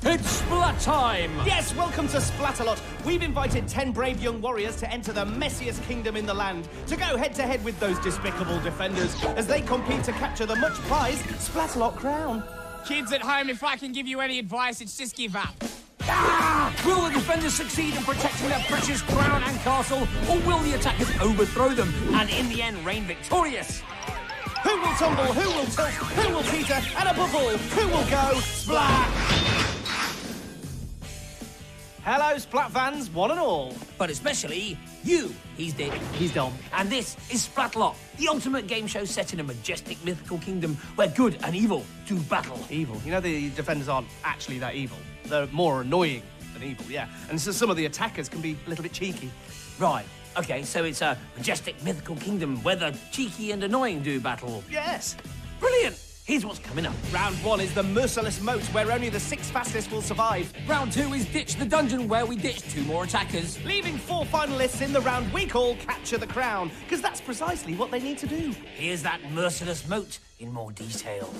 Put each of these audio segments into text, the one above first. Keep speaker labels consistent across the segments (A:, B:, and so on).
A: It's Splat time!
B: Yes, welcome to Splatalot. We've invited 10 brave young warriors to enter the messiest kingdom in the land, to go head-to-head with those despicable defenders as they compete to capture the much-prized Splatalot crown.
C: Kids at home, if I can give you any advice, it's just give up.
A: Will the defenders succeed in protecting their precious crown and castle, or will the attackers overthrow them and in the end reign victorious?
B: Who will tumble, who will tilt, who will teeter, and above all, who will go splat? Hello, Splat fans, one and all.
A: But especially you. He's Dick.
B: He's Dom.
A: And this is Splatalot, the ultimate game show set in a majestic mythical kingdom where good and evil do battle.
B: Evil. You know, the defenders aren't actually that evil. They're more annoying than evil, yeah. And so some of the attackers can be a little bit cheeky.
A: Right. Okay, so it's a majestic mythical kingdom where the cheeky and annoying do battle.
B: Yes.
A: Brilliant. Here's what's coming up.
B: Round 1 is the merciless moat, where only the 6 fastest will survive.
A: Round 2 is Ditch the Dungeon, where we ditch 2 more attackers.
B: Leaving 4 finalists in the round we call Capture the Crown, because that's precisely what they need to do.
A: Here's that merciless moat in more detail.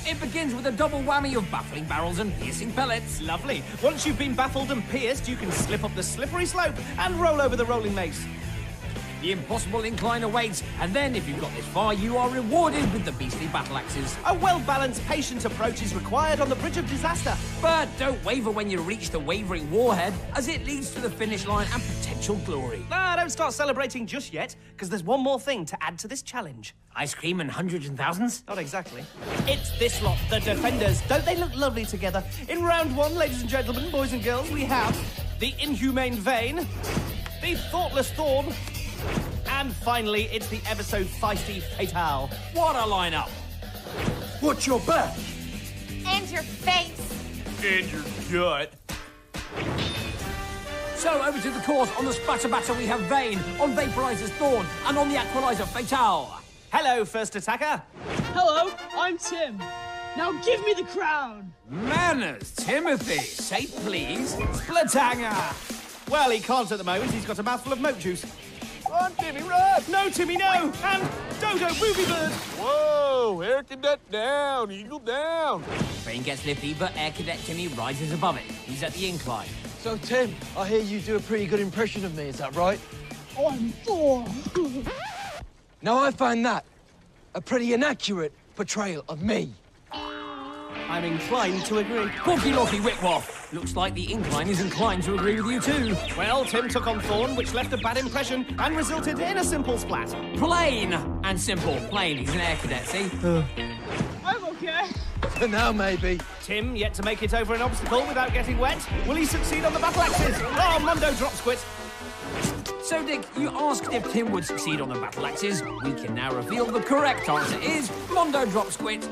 A: It begins with a double whammy of baffling barrels and piercing pellets.
B: Lovely. Once you've been baffled and pierced, you can slip up the slippery slope and roll over the rolling mace.
A: The impossible incline awaits, and then, if you've got this far, you are rewarded with the beastly battle axes.
B: A well-balanced, patient approach is required on the Bridge of Disaster.
A: But don't waver when you reach the wavering warhead, as it leads to the finish line and potential glory.
B: Don't start celebrating just yet, because there's one more thing to add to this challenge.
A: Ice cream and hundreds and thousands?
B: Not exactly. It's this lot, the defenders. Don't they look lovely together? In round 1, ladies and gentlemen, boys and girls, we have the Inhumane Vane, the Thoughtless Thorn, and finally, it's the ever so feisty Fatale.
A: What a lineup!
B: What's your back?
D: And your face.
B: And your gut.
A: So, over to the course. On the Spatter Batter we have Vane, on Vaporizer's Thorn, and on the Aqualizer Fatale.
B: Hello, first attacker.
E: Hello, I'm Tim. Now give me the crown.
A: Manners, Timothy. Say please.
B: Splatanger. Well, he can't at the moment. He's got a mouthful of moat juice.
F: Run, Timmy, run!
B: No, Timmy, no! And Dodo, Booby Bird!
F: Whoa, Air Cadet down, Eagle down!
A: Vane gets lippy, but Air Cadet Timmy rises above it. He's at the incline.
G: So, Tim, I hear you do a pretty good impression of me, is that right?
E: I'm Thor.
G: Now, I find that a pretty inaccurate portrayal of me.
B: I'm inclined to agree.
A: Porky Lorky Whitwaff. Looks like the incline is inclined to agree with you too.
B: Well, Tim took on Thorn, which left a bad impression and resulted in a simple splat.
A: Plain and simple. Plain. He's an Air Cadet, see?
E: I'm okay.
G: For now, maybe.
B: Tim, yet to make it over an obstacle without getting wet. Will he succeed on the battle axes? Oh, Mondo drops quit.
A: So, Dick, you asked if Tim would succeed on the battle axes. We can now reveal the correct answer is Mondo drops quit.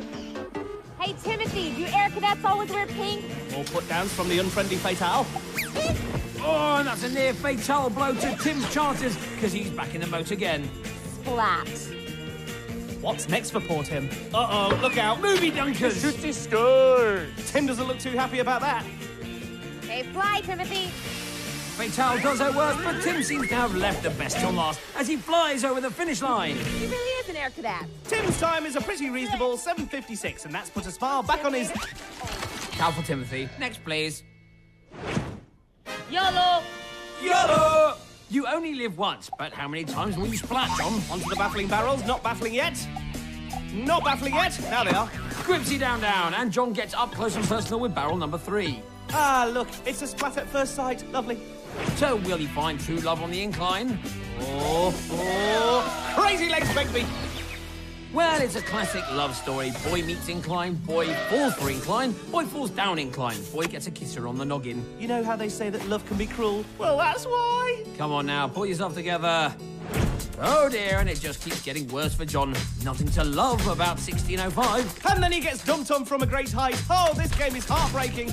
D: Hey, Timothy, do Air Cadets always wear pink?
B: More put-downs from the unfriendly Fatale.
A: Oh, and that's a near fatal blow to Tim's chances, because he's back in the moat again.
D: Splat.
B: What's next for poor Tim? Uh-oh, look out.
A: Movie dunkers!
F: Shooty score!
B: Tim doesn't look too happy about that.
D: Hey, fly, Timothy.
A: Fatale does her worst, but Tim seems to have left the best till last as he flies over the finish line.
D: He really is an Air Cadet.
B: Tim's time is a pretty reasonable 7:56, and that's put a smile back on his...
A: Cow for Timothy. Next, please.
E: YOLO!
A: YOLO! You only live once, but how many times will you splat, John?
B: Onto the baffling barrels, not baffling yet. Not baffling yet. Now they are.
A: Squibsy down, and John gets up close and personal with barrel number 3.
B: Ah, look, it's a splat at first sight. Lovely.
A: So, will he find true love on the incline?
B: Oh, crazy legs, Begbie.
A: Well, it's a classic love story. Boy meets incline, boy falls for incline, boy falls down incline, boy gets a kisser on the noggin.
B: You know how they say that love can be cruel? Well, that's why.
A: Come on now, pull yourself together. Oh dear, and it just keeps getting worse for John. Nothing to love about 1605.
B: And then he gets dumped on from a great height. Oh, this game is heartbreaking.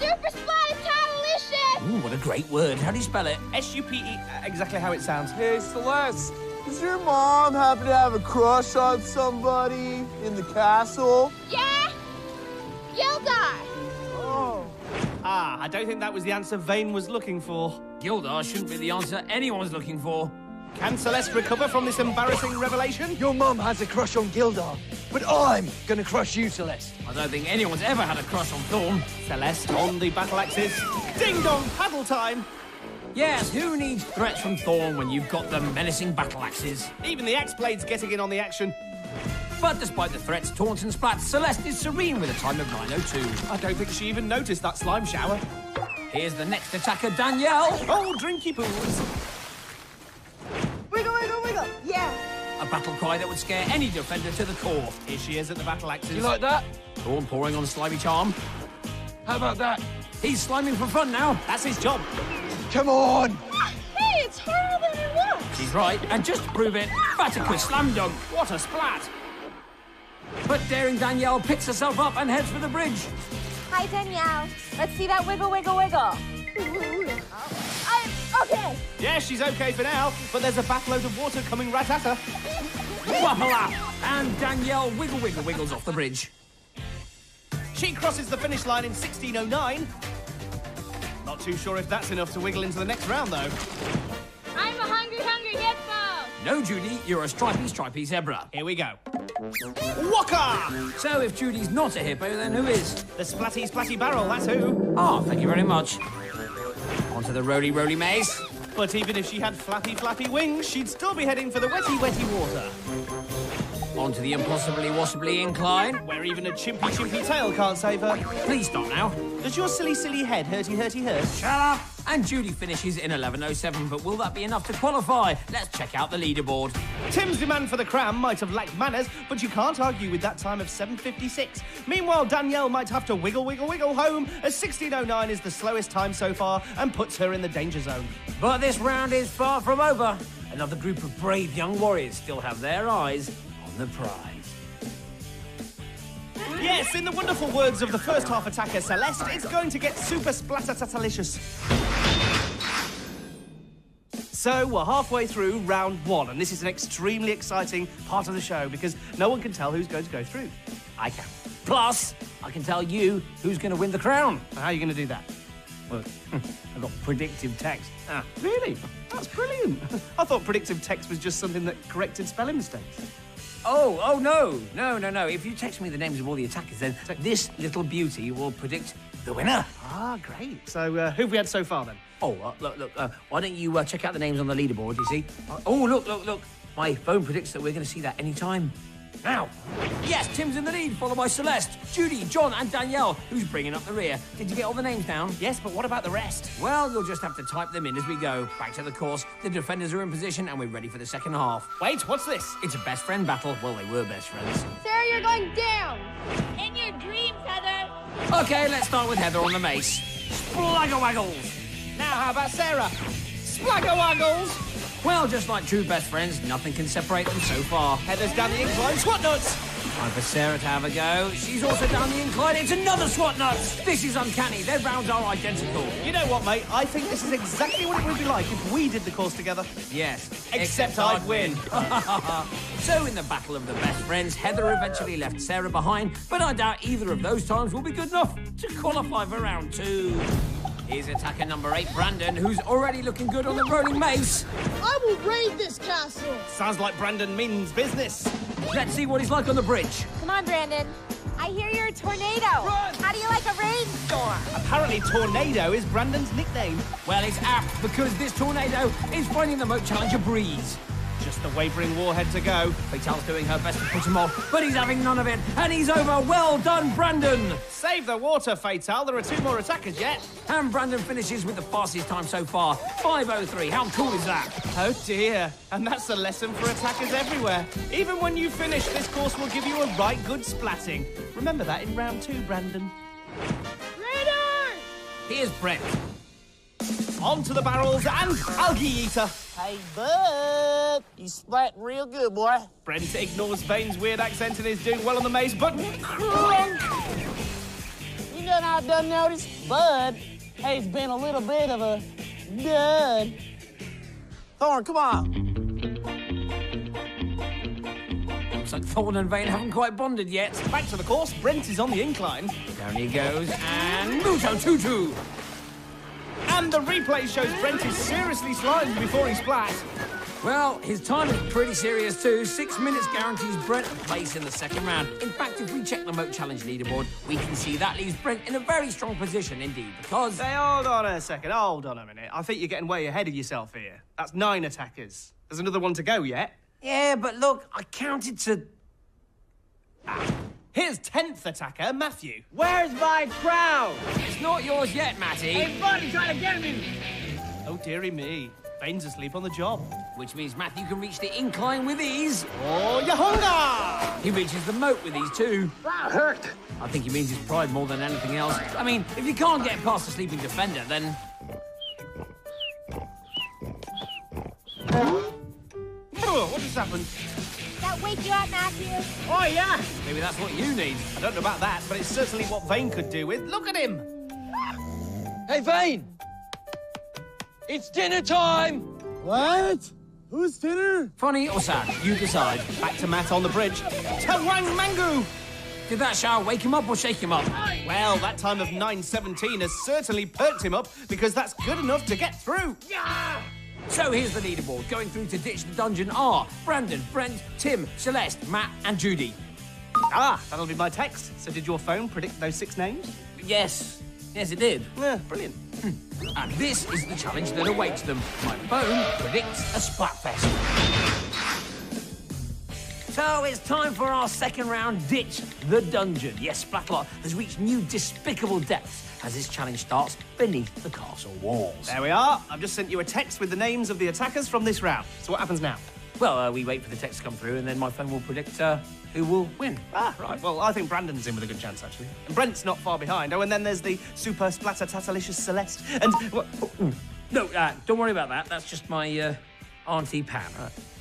D: Super Splatalicious!
A: Ooh, what a great word. How do you spell it?
B: S-U-P-E, exactly how it sounds.
F: Hey, Celeste, does your mom happen to have a crush on somebody in the castle?
D: Yeah? Gildar!
F: Oh.
B: Ah, I don't think that was the answer Vane was looking for.
A: Gildar shouldn't be the answer anyone's looking for.
B: Can Celeste recover from this embarrassing revelation?
G: Your mum has a crush on Gildar, but I'm gonna crush you, Celeste.
A: I don't think anyone's ever had a crush on Thorn.
B: Celeste on the battle axes. Ding dong, paddle time.
A: Yes, who needs threats from Thorn when you've got the menacing battle axes?
B: Even the axe blade's getting in on the action.
A: But despite the threats, taunts and splats, Celeste is serene with a time of 9:02.
B: I don't think she even noticed that slime shower.
A: Here's the next attacker, Danielle.
B: Oh, drinky poos.
D: Wiggle, wiggle, wiggle. Yeah.
A: A battle cry that would scare any defender to the core.
B: Here she is at the battle axes.
G: You like that?
A: Thorn pouring on slimy charm.
G: How about that?
A: He's sliming for fun now.
B: That's his job.
G: Come on!
D: Hey, it's harder than it looks.
A: She's right, and just to prove it, Baticus slam dunk.
B: What a splat.
A: But daring Danielle picks herself up and heads for the bridge.
D: Hi, Danielle. Let's see that wiggle, wiggle, wiggle. I'm okay.
B: Yeah, she's okay for now, but there's a backload of water coming right at her.
A: Wapalap! And Danielle wiggles off the bridge.
B: She crosses the finish line in 16:09. Not too sure if that's enough to wiggle into the next round, though.
D: I'm a hungry hippo.
A: No, Judy, you're a stripy zebra.
B: Here we go. Waka!
A: So if Judy's not a hippo, then who is?
B: The splatty barrel, that's who.
A: Oh, thank you very much. Onto the roly maze.
B: But even if she had flappy wings, she'd still be heading for the wetty water.
A: Onto the impossibly washibly incline.
B: Where even a chimpy tail can't save her.
A: Please stop now.
B: Does your silly head hurt?
A: Shut up! And Judy finishes in 11:07, but will that be enough to qualify? Let's check out the leaderboard.
B: Tim's demand for the crown might have lacked manners, but you can't argue with that time of 7:56. Meanwhile, Danielle might have to wiggle home, as 16:09 is the slowest time so far and puts her in the danger zone.
A: But this round is far from over. Another group of brave young warriors still have their eyes on the prize.
B: Yes, in the wonderful words of the first half attacker, Celeste, it's going to get super splatter-tatalicious. So, we're halfway through round one, and this is an extremely exciting part of the show because no one can tell who's going to go through.
A: I can. Plus, I can tell you who's going to win the crown.
B: How are you going to do that?
A: Well, I've got predictive text.
B: Ah, really? That's brilliant. I thought predictive text was just something that corrected spelling mistakes.
A: Oh, no. If you text me the names of all the attackers, then this little beauty will predict the winner.
B: Ah, great. So, who have we had so far, then?
A: Oh, look, why don't you check out the names on the leaderboard, you see? Oh, look. My phone predicts that we're going to see that any time now. Yes, Tim's in the lead, followed by Celeste, Judy, John, and Danielle, who's bringing up the rear. Did you get all the names down?
B: Yes, but what about the rest?
A: Well, you'll just have to type them in as we go. Back to the course. The defenders are in position, and we're ready for the second half.
B: Wait, what's this?
A: It's a best friend battle. Well, they were best friends.
D: Sarah, you're going down. In your dreams, Heather.
A: Okay, let's start with Heather on the mace. Splagger-waggles.
B: Now, how about Sarah? Splagger-waggles.
A: Well, just like true best friends, nothing can separate them so far.
B: Heather's down the incline. SWAT nuts.
A: Time for Sarah to have a go. She's also down the incline. It's another SWAT nuts. This is uncanny. Their rounds are identical.
B: You know what, mate? I think this is exactly what it would be like if we did the course together.
A: Yes.
B: Except I'd win.
A: So in the battle of the best friends, Heather eventually left Sarah behind, but I doubt either of those times will be good enough to qualify for round two. Here's attacker number 8, Brandon, who's already looking good on the rolling mace.
E: I will raid this castle.
B: Sounds like Brandon means business.
A: Let's see what he's like on the bridge.
D: Come on, Brandon. I hear you're a tornado.
A: Run!
D: How do you like a rainstorm?
B: Apparently, Tornado is Brandon's nickname.
A: Well, it's apt because this tornado is finding the Moat Challenger breeze.
B: Just the wavering warhead to go.
A: Fatal's doing her best to put him off, but he's having none of it, and he's over. Well done, Brandon!
B: Save the water, Fatal. There are 2 more attackers yet.
A: And Brandon finishes with the fastest time so far, 5:03. How cool is that?
B: Oh, dear. And that's a lesson for attackers everywhere. Even when you finish, this course will give you a right good splatting. Remember that in round 2, Brandon.
E: Raider!
A: Here's Brent.
B: On to the barrels and Algae Eater.
H: Hey, bud. You splat real good, boy.
B: Brent ignores Vane's weird accent and is doing well on the maze, but crunk!
H: You know how I done noticed? Bud has been a little bit of a dud.
F: Thorn, come on.
A: Looks like Thorn and Vane haven't quite bonded yet.
B: Back to the course, Brent is on the incline.
A: Down he goes, and Muto Tutu.
B: And the replay shows Brent is seriously slimed before he splat.
A: Well, his time is pretty serious too. 6 minutes guarantees Brent a place in the second round. In fact, if we check the Moat Challenge leaderboard, we can see that leaves Brent in a very strong position indeed, because...
B: Hey, hold on a second, hold on a minute. I think you're getting way ahead of yourself here. That's 9 attackers. There's another one to go yet.
A: Yeah, but look, I counted to...
B: Here's 10th attacker, Matthew.
C: Where's my crown?
A: It's not yours yet, Matty.
C: Hey, buddy, trying to get me.
B: Oh, dearie me. Vane's asleep on the job.
A: Which means Matthew can reach the incline with ease.
B: Oh, Yahonga!
A: He reaches the moat with ease too.
C: That hurt.
A: I think he means his pride more than anything else. I mean, if you can't get past the sleeping defender, then...
B: Oh, what just happened?
D: That wake you up, Matthew?
C: Oh, yeah.
A: Maybe that's what you need.
B: I don't know about that, but it's certainly what Vane could do with. Look at him!
G: Hey, Vane! It's dinner time!
F: What? Who's dinner?
A: Funny or sad, you decide.
B: Back to Matt on the bridge. Tawang Mangu!
A: Did that shower wake him up or shake him up?
B: Well, that time of 9:17 has certainly perked him up, because that's good enough to get through.
A: So here's the leaderboard. Going through to ditch the dungeon are Brandon, Brent, Tim, Celeste, Matt and Judy.
B: Ah, that'll be my text. So did your phone predict those 6 names?
A: Yes. Yes, it did.
B: Yeah, brilliant.
A: And this is the challenge that awaits them. My phone predicts a Splatfest. So it's time for our second round, Ditch the Dungeon. Yes, Splatalot has reached new despicable depths as this challenge starts beneath the castle walls.
B: There we are. I've just sent you a text with the names of the attackers from this round. So what happens now?
A: Well, we wait for the text to come through and then my phone will predict who will win.
B: Ah, right. Well, I think Brandon's in with a good chance, actually. And Brent's not far behind. Oh, and then there's the super splatter-tatalicious Celeste. And...
A: No, don't worry about that. That's just my Auntie Pam.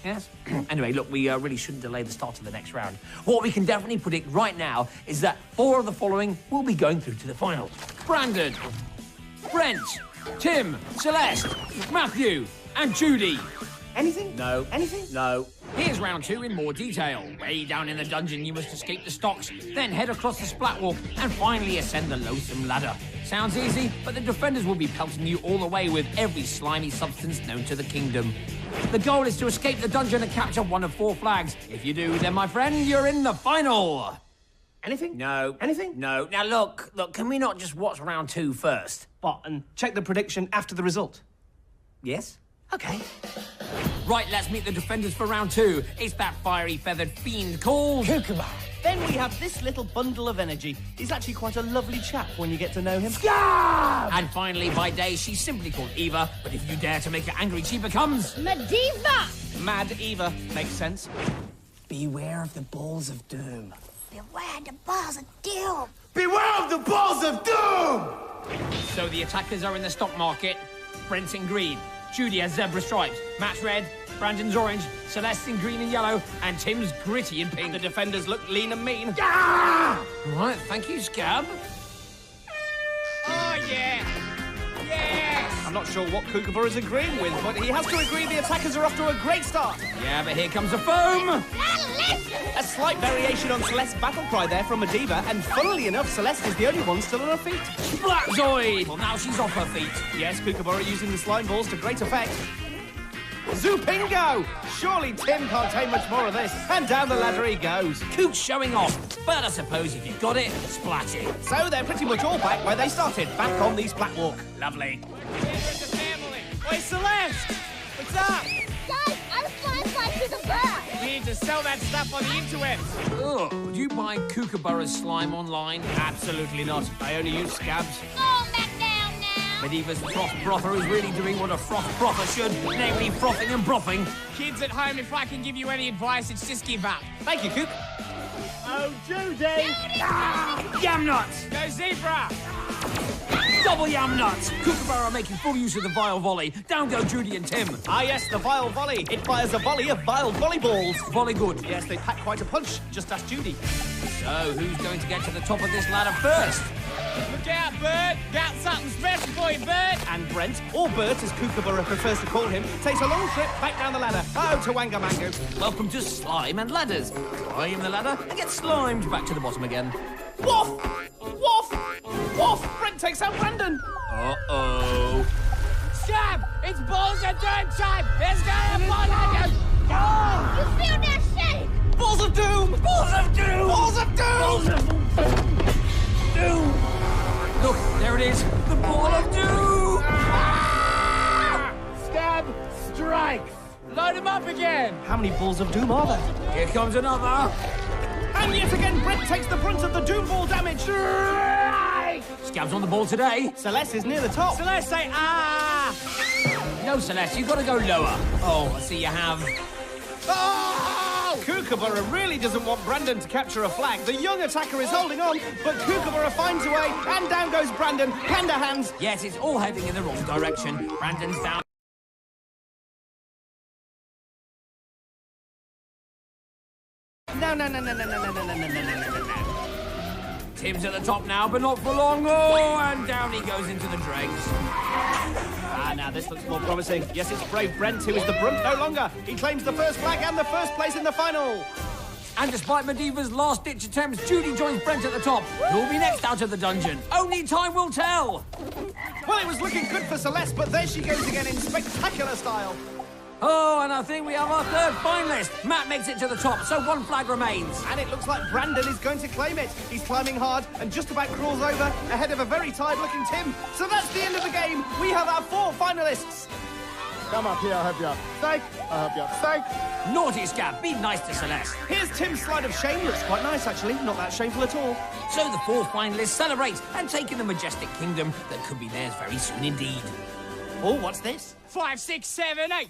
A: Yes? Anyway, look, we really shouldn't delay the start of the next round. What we can definitely predict right now is that 4 of the following will be going through to the final. Brandon, Brent, Tim, Celeste, Matthew, and Judy.
B: Anything?
A: No.
B: Anything?
A: No. Here's round 2 in more detail. Way down in the dungeon, you must escape the stocks, then head across the splat walk, and finally ascend the loathsome ladder. Sounds easy, but the defenders will be pelting you all the way with every slimy substance known to the kingdom. The goal is to escape the dungeon and capture 1 of 4 flags. If you do, then, my friend, you're in the final.
B: Anything?
A: No.
B: Anything?
A: No. Now, look, can we not just watch round 2 first?
B: What, and check the prediction after the result?
A: Yes?
B: Okay.
A: Right, let's meet the defenders for round 2. It's that fiery feathered fiend called...
B: Kookaburra. Then we have this little bundle of energy. He's actually quite a lovely chap when you get to know him.
A: And finally, by day, she's simply called Eva, but if you dare to make her angry, she becomes...
D: Mediva!
B: Mad Eva. Makes sense.
H: Beware of the balls of doom.
D: Beware the balls of doom!
F: Beware of the balls of doom!
A: So the attackers are in the stock market. Brent's in green. Judy has zebra stripes. Matt's red. Brandon's orange. Celeste's in green and yellow. And Tim's gritty and pink.
B: The defenders look lean and mean.
A: All right, thank you, Scab.
C: Oh, yeah. Yes.
B: I'm not sure what Kookaburra's agreeing with, but he has to agree the attackers are off to a great start.
A: Yeah, but here comes the foam.
B: A slight variation on Celeste's battle cry there from Mediva, and funnily enough, Celeste is the only one still on her feet.
A: Splatzoid. Well, now she's off her feet.
B: Yes, Kookaburra using the slime balls to great effect. Zoopingo! Surely Tim can't take much more of this. And down the ladder he goes.
A: Coot's showing off. But I suppose if you've got it, splat it.
B: So they're pretty much all back where they started, back on the splat walk.
A: Lovely.
C: Here's the family. Wait, Celeste. What's up?
D: Guys, I'm flying through the bird!
C: We need to sell that stuff on the interwebs.
A: Ugh, would you buy Kookaburra's slime online?
B: Absolutely not. I only use scabs.
D: Oh, back down now!
A: Mediva's froth brother is really doing what a froth brother should, namely frothing and brothing.
C: Kids at home, if I can give you any advice, it's just give up.
B: Thank you, Kook.
F: Oh, Judy!
A: Yam nuts!
C: Go zebra.
A: Double yam nuts! Kookaburra making full use of the vile volley. Down go Judy and Tim.
B: Ah, yes, the vile volley. It fires a volley of vile volleyballs.
A: Volley good.
B: Yes, they pack quite a punch. Just ask Judy.
A: So, who's going to get to the top of this ladder first?
C: Look out, Bird. Got something special for you, Bird.
B: And Brent, or Bert as Kookaburra prefers to call him, takes a long trip back down the ladder. Oh, to Wangamango.
A: Welcome to Slime and Ladders. Climb the ladder and get slimed back to the bottom again.
B: Woof! Woof! Woof! Brent takes out Brandon.
A: Uh-oh.
C: Scab, It's balls of doom time! There's gonna be balls of doom!
D: You feel that shake?
B: Balls of doom!
A: Balls of doom!
B: Balls of doom!
A: Balls of doom! Look, there it is. The ball of doom!
C: Stab strikes! Load him up again!
B: How many balls of doom are there?
A: Here comes another.
B: And yet again, Brent takes the brunt of the doom ball damage.
A: Scab's on the ball today.
B: Celeste is near the top.
C: Celeste, say ah!
A: No, Celeste, you've got to go lower. Oh, I see you have.
B: Oh! Kookaburra really doesn't want Brandon to capture a flag. The young attacker is holding on, but Kookaburra finds a way, and down goes Brandon. Panda hands.
A: Yes, it's all heading in the wrong direction. Brandon's down.
B: No.
A: Tim's at the top now, but not for long. Oh, and down he goes into the dregs.
B: Now this looks more promising. Yes, it's brave Brent who is the brunt no longer. He claims the first flag and the first place in the final.
A: And despite Mediva's last-ditch attempts, Judy joins Brent at the top. Who'll be next out of the dungeon? Only time will tell.
B: Well, it was looking good for Celeste, but there she goes again in spectacular style.
A: Oh, and I think we have our third finalist. Matt makes it to the top, so one flag remains.
B: And it looks like Brandon is going to claim it. He's climbing hard and just about crawls over ahead of a very tired-looking Tim. So that's the end of the game. We have our 4 finalists.
F: Come up here, I'll help you up. Psych, I'll help you up. Psych.
A: Naughty Scab, be nice to Celeste.
B: Here's Tim's slide of shame. Looks quite nice, actually. Not that shameful at all.
A: So the 4 finalists celebrate and take in the majestic kingdom that could be theirs very soon indeed.
B: Oh, what's this?
C: 5, 6, 7, 8.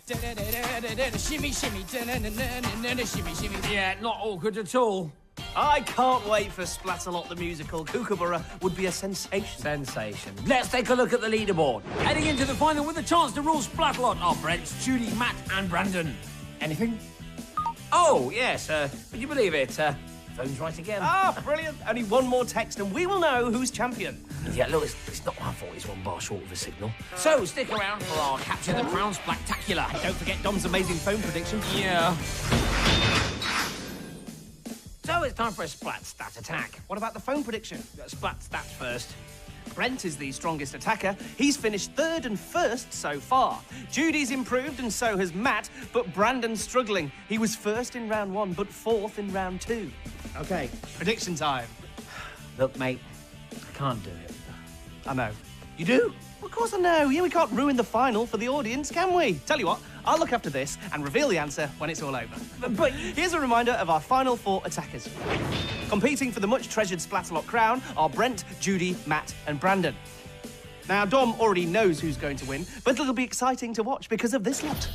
C: Shimmy, shimmy. Shimmy, shimmy.
A: Yeah, not awkward at all.
B: I can't wait for Splatalot the musical. Kookaburra would be a sensation.
A: Sensation. Let's take a look at the leaderboard. Heading into the final with a chance to rule Splatalot are Brent, Judy, Matt and Brandon.
B: Anything?
A: Oh, yes. Would you believe it? Phone's right again.
B: Ah, brilliant. Only one more text and we will know who's champion.
A: Yeah, look, it's not my fault. It's one bar short of a signal. So stick around for our Capture the Crown Spectacular.
B: Don't forget Dom's amazing phone prediction.
A: Yeah. So it's time for a splat stat attack.
B: What about the phone prediction?
A: Splat stats first.
B: Brent is the strongest attacker. He's finished 3rd and 1st so far. Judy's improved and so has Matt, but Brandon's struggling. He was 1st in round 1, but 4th in round 2. Okay, prediction time.
A: Look, mate, I can't do it.
B: I know.
A: You do?
B: Of course I know. Yeah, we can't ruin the final for the audience, can we? Tell you what, I'll look after this and reveal the answer when it's all over. But here's a reminder of our final 4 attackers. Competing for the much-treasured Splatalot crown are Brent, Judy, Matt and Brandon. Now, Dom already knows who's going to win, but it'll be exciting to watch because of this lot.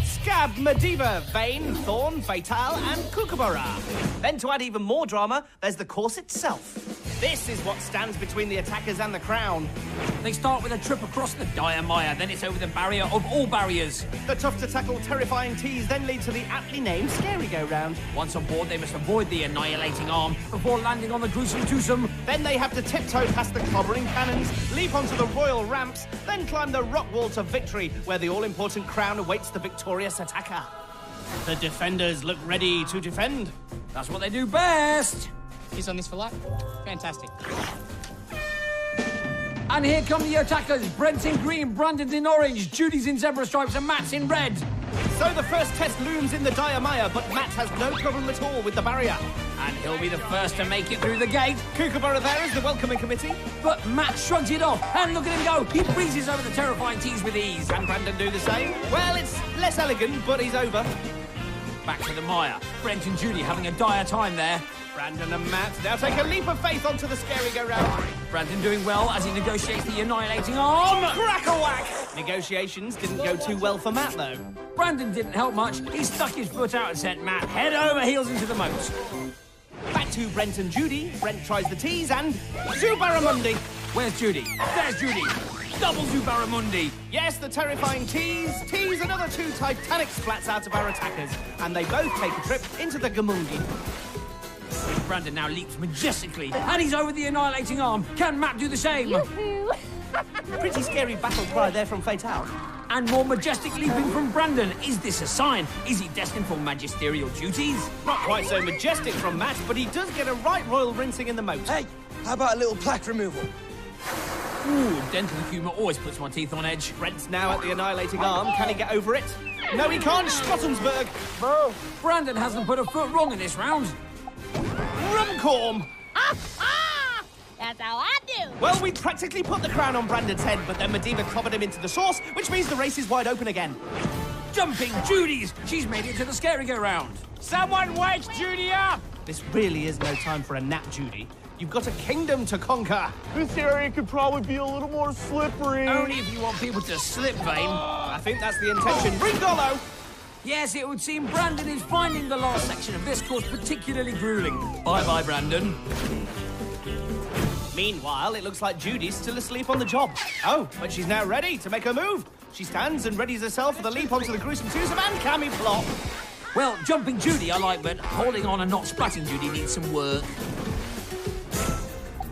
B: Scab, Mediva, Vane, Thorn, Fatale and Kookaburra. Then to add even more drama, there's the course itself. This is what stands between the attackers and the crown.
A: They start with a trip across the dire mire, then it's over the barrier of all barriers.
B: The tough-to-tackle, terrifying tees then lead to the aptly named Scary Go-Round.
A: Once on board, they must avoid the annihilating arm before landing on the gruesome twosome.
B: Then they have to tiptoe past the clobbering cannons, leap onto the royal ramps, then climb the rock wall to victory, where the all-important crown awaits the victorious attacker. The defenders look ready to defend.
A: That's what they do best.
C: He's on this for life. Fantastic.
A: And here come the attackers. Brent's in green, Brandon's in orange, Judy's in zebra stripes and Matt's in red.
B: So the first test looms in the dire mire, but Matt has no problem at all with the barrier.
A: And he'll be the first to make it through the gate.
B: Kookaburra there is the welcoming committee.
A: But Matt shrugs it off, and look at him go. He breezes over the terrifying tees with ease.
B: Can Brandon do the same? Well, it's less elegant, but he's over.
A: Back to the mire. Brent and Judy having a dire time there.
B: Brandon and Matt now take a leap of faith onto the Scary Go-Round.
A: Brandon doing well as he negotiates the annihilating arm.
B: Crack-a-whack! Negotiations didn't go too well for Matt, though.
A: Brandon didn't help much. He stuck his foot out and sent Matt head over heels into the moat.
B: Back to Brent and Judy. Brent tries the tees and Zubaramundi.
A: Where's Judy? There's Judy. Double Zubaramundi.
B: Yes, the terrifying tease another 2 Titanic splats out of our attackers. And they both take a trip into the Gamungi.
A: Brandon now leaps majestically, and he's over the annihilating arm. Can Matt do the same?
D: Yoo-hoo.
B: Pretty scary battle cry there from Fatale.
A: And more majestic leaping from Brandon. Is this a sign? Is he destined for magisterial duties?
B: Not quite so majestic from Matt, but he does get a right royal rinsing in the moat.
G: Hey, how about a little plaque removal?
A: Ooh, dental humour always puts my teeth on edge.
B: Brent's now at the annihilating arm. Can he get over it? No, he can't. Spottensberg.
A: Brandon hasn't put a foot wrong in this round.
B: Rumcorn.
D: That's how I do.
B: Well, we practically put the crown on Brandon's head, but then Medivh clobbered him into the sauce, which means the race is wide open again.
A: Jumping Judy's. She's made it to the scary go-round.
C: Someone wake Judy up!
B: This really is no time for a nap, Judy. You've got a kingdom to conquer.
F: This area could probably be a little more slippery.
A: Only if you want people to slip, Vane.
B: I think that's the intention. Ringolo!
A: Yes, it would seem Brandon is finding the last section of this course particularly grueling. Bye-bye, Brandon.
B: Meanwhile, it looks like Judy's still asleep on the job. Oh, but she's now ready to make her move. She stands and readies herself for the leap onto the gruesome twosome and Cammy plot.
A: Well, jumping Judy I like, but holding on and not splatting Judy needs some work.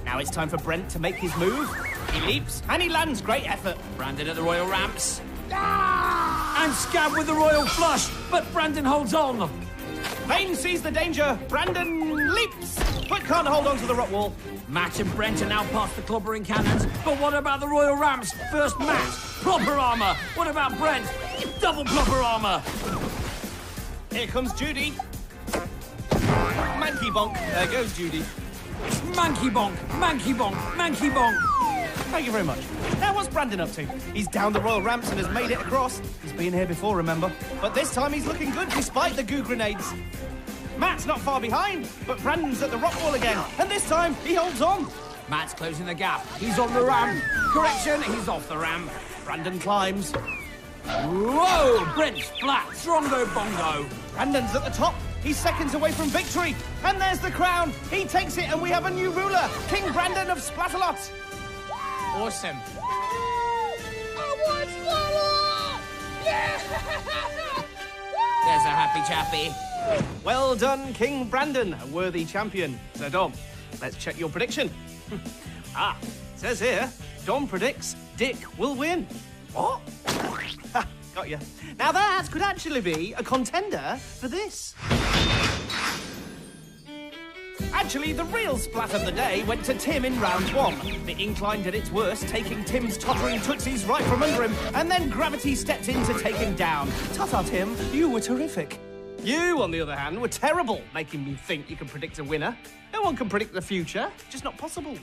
B: Now it's time for Brent to make his move. He leaps and he lands. Great effort.
A: Brandon at the royal ramps. And Scab with the royal flush, but Brandon holds on.
B: Vane sees the danger. Brandon leaps, but can't hold on to the rock wall.
A: Matt and Brent are now past the clobbering cannons, but what about the royal ramps? First Matt, plopper armour. What about Brent? Double plopper armour.
B: Here comes Judy. Manky bonk. There goes Judy.
A: Manky bonk, manky bonk, manky bonk.
B: Thank you very much. Now, what's Brandon up to? He's down the royal ramps and has made it across. He's been here before, remember? But this time he's looking good despite the goo grenades. Matt's not far behind, but Brandon's at the rock wall again. And this time, he holds on.
A: Matt's closing the gap. He's on the ramp. Correction, he's off the ramp.
B: Brandon climbs.
A: Whoa! Brent's flat. Strongo bongo.
B: Brandon's at the top. He's seconds away from victory. And there's the crown. He takes it and we have a new ruler. King Brandon of Splatalot.
C: Awesome.
A: There's a happy chappy.
B: Well done, King Brandon, a worthy champion. So, Dom, let's check your prediction. Says here, Dom predicts Dick will win. What? Ha, got you. Now that could actually be a contender for this. Actually, the real splat of the day went to Tim in round one. The incline did its worst, taking Tim's tottering tootsies right from under him, and then gravity stepped in to take him down. Ta-ta, Tim, you were terrific. You, on the other hand, were terrible, making me think you can predict a winner. No one can predict the future, just not possible.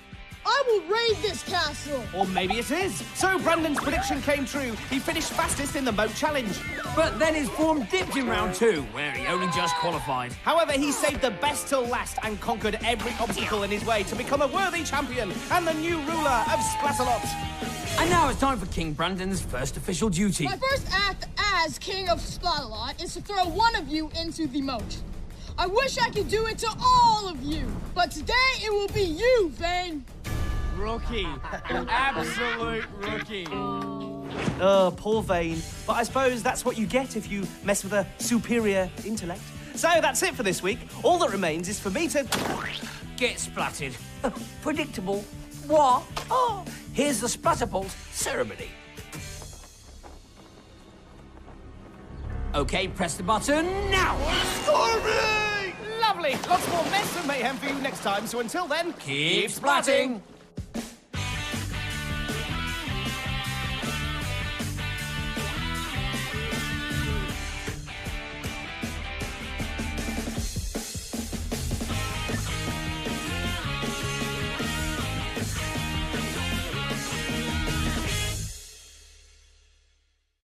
E: I will raid this castle.
B: Or maybe it is. So Brandon's prediction came true. He finished fastest in the moat challenge.
A: But then his form dipped in round two, where he only just qualified.
B: However, he saved the best till last and conquered every obstacle in his way to become a worthy champion and the new ruler of Splatalot.
A: And now it's time for King Brandon's first official duty.
E: My first act as King of Splatalot is to throw one of you into the moat. I wish I could do it to all of you, but today it will be you, Vane.
C: Rookie. Absolute rookie.
B: Oh, poor Vane. But I suppose that's what you get if you mess with a superior intellect. So that's it for this week. All that remains is for me to...
A: Get splatted. Predictable. What? Oh, here's the Splatterbolt ceremony. Okay, press the button now.
B: Stormy! Lovely. Lots more mess and mayhem for you next time. So until then,
A: Keep splatting.